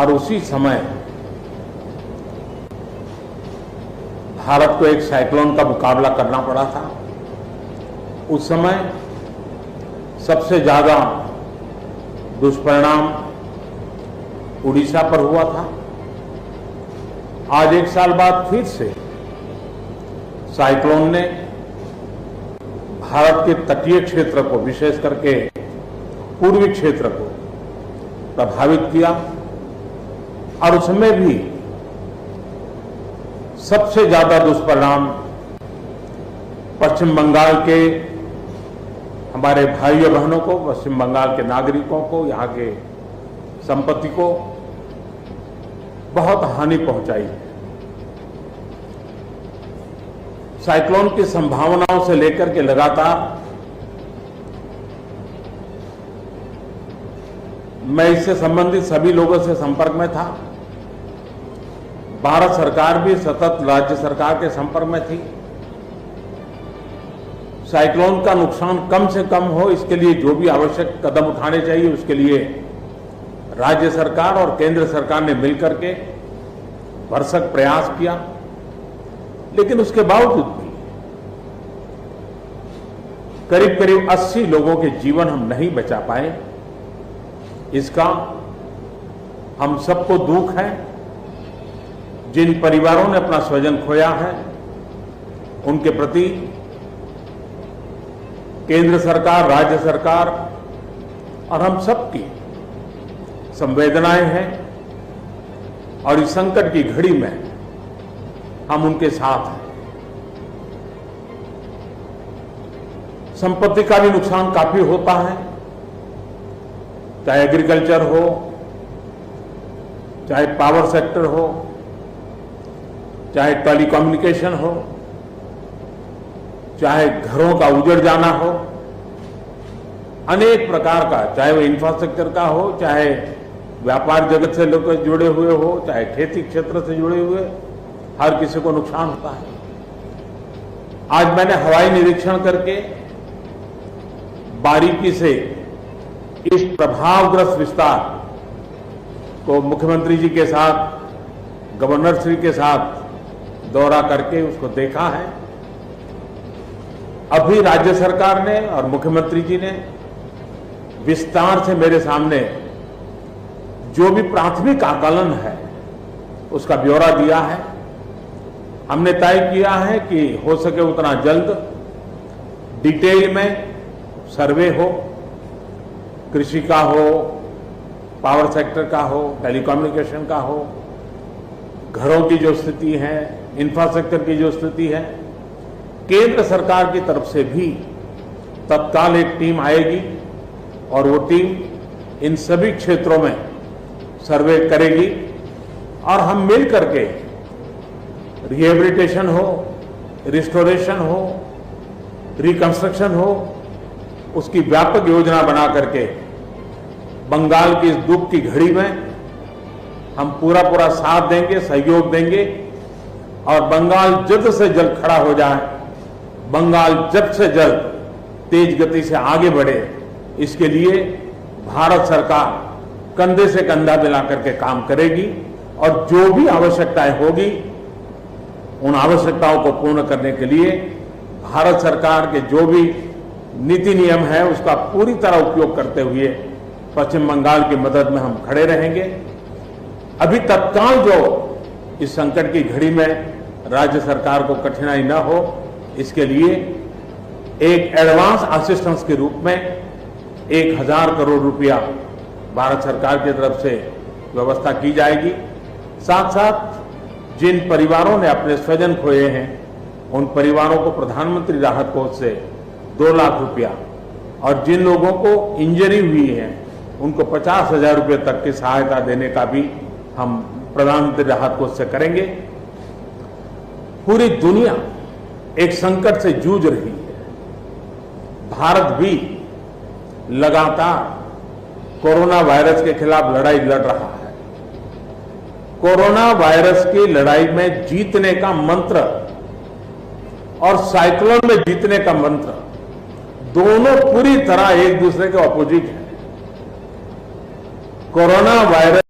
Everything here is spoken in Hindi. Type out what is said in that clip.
और उसी समय भारत को एक साइक्लोन का मुकाबला करना पड़ा था। उस समय सबसे ज्यादा दुष्परिणाम उड़ीसा पर हुआ था। आज एक साल बाद फिर से साइक्लोन ने भारत के तटीय क्षेत्र को, विशेष करके पूर्वी क्षेत्र को प्रभावित किया और उसमें भी सबसे ज्यादा दुष्परिणाम पश्चिम बंगाल के हमारे भाइयों बहनों को, पश्चिम बंगाल के नागरिकों को, यहाँ के संपत्ति को बहुत हानि पहुंचाई है। साइक्लोन की संभावनाओं से लेकर के लगातार मैं इससे संबंधित सभी लोगों से संपर्क में था। भारत सरकार भी सतत राज्य सरकार के संपर्क में थी। साइक्लोन का नुकसान कम से कम हो, इसके लिए जो भी आवश्यक कदम उठाने चाहिए उसके लिए राज्य सरकार और केंद्र सरकार ने मिलकर के भरसक प्रयास किया। लेकिन उसके बावजूद भी करीब करीब 80 लोगों के जीवन हम नहीं बचा पाए। इसका हम सबको दुख है। जिन परिवारों ने अपना स्वजन खोया है उनके प्रति केंद्र सरकार, राज्य सरकार और हम सबकी संवेदनाएं हैं और इस संकट की घड़ी में हम उनके साथ हैं। संपत्ति का भी नुकसान काफी होता है, चाहे एग्रीकल्चर हो, चाहे पावर सेक्टर हो, चाहे टेलीकम्युनिकेशन हो, चाहे घरों का उजड़ जाना हो, अनेक प्रकार का, चाहे वो इंफ्रास्ट्रक्चर का हो, चाहे व्यापार जगत से लोग जुड़े हुए हो, चाहे खेती क्षेत्र से जुड़े हुए, हर किसी को नुकसान होता है। आज मैंने हवाई निरीक्षण करके बारीकी से इस प्रभावग्रस्त विस्तार को मुख्यमंत्री जी के साथ, गवर्नर श्री के साथ दौरा करके उसको देखा है। अभी राज्य सरकार ने और मुख्यमंत्री जी ने विस्तार से मेरे सामने जो भी प्राथमिक आकलन है उसका ब्यौरा दिया है। हमने तय किया है कि हो सके उतना जल्द डिटेल में सर्वे हो, कृषि का हो, पावर सेक्टर का हो, टेलीकम्युनिकेशन का हो, घरों की जो स्थिति है, इंफ्रास्ट्रक्चर की जो स्थिति है। केंद्र सरकार की तरफ से भी तत्काल एक टीम आएगी और वो टीम इन सभी क्षेत्रों में सर्वे करेगी और हम मिल करके रिहेबिलिटेशन हो, रिस्टोरेशन हो, रिकंस्ट्रक्शन हो, उसकी व्यापक योजना बना करके बंगाल की इस दुख की घड़ी में हम पूरा साथ देंगे, सहयोग देंगे और बंगाल जल्द से जल्द खड़ा हो जाए, बंगाल जल्द से जल्द तेज गति से आगे बढ़े, इसके लिए भारत सरकार कंधे से कंधा मिला करके काम करेगी और जो भी आवश्यकताएं होगी उन आवश्यकताओं को पूर्ण करने के लिए भारत सरकार के जो भी नीति नियम है उसका पूरी तरह उपयोग करते हुए पश्चिम बंगाल की मदद में हम खड़े रहेंगे। अभी तत्काल जो इस संकट की घड़ी में राज्य सरकार को कठिनाई न हो, इसके लिए एक एडवांस असिस्टेंस के रूप में 1000 करोड़ रुपया भारत सरकार की तरफ से व्यवस्था की जाएगी। साथ साथ जिन परिवारों ने अपने स्वजन खोए हैं उन परिवारों को प्रधानमंत्री राहत कोष से 2 लाख रुपया और जिन लोगों को इंजरी हुई है उनको 50,000 रुपये तक की सहायता देने का भी हम प्रधानमंत्री राहत कोष से करेंगे। पूरी दुनिया एक संकट से जूझ रही है। भारत भी लगातार कोरोना वायरस के खिलाफ लड़ाई लड़ रहा है। कोरोना वायरस की लड़ाई में जीतने का मंत्र और साइक्लोन में जीतने का मंत्र दोनों पूरी तरह एक दूसरे के ऑपोजिट है। Corona virus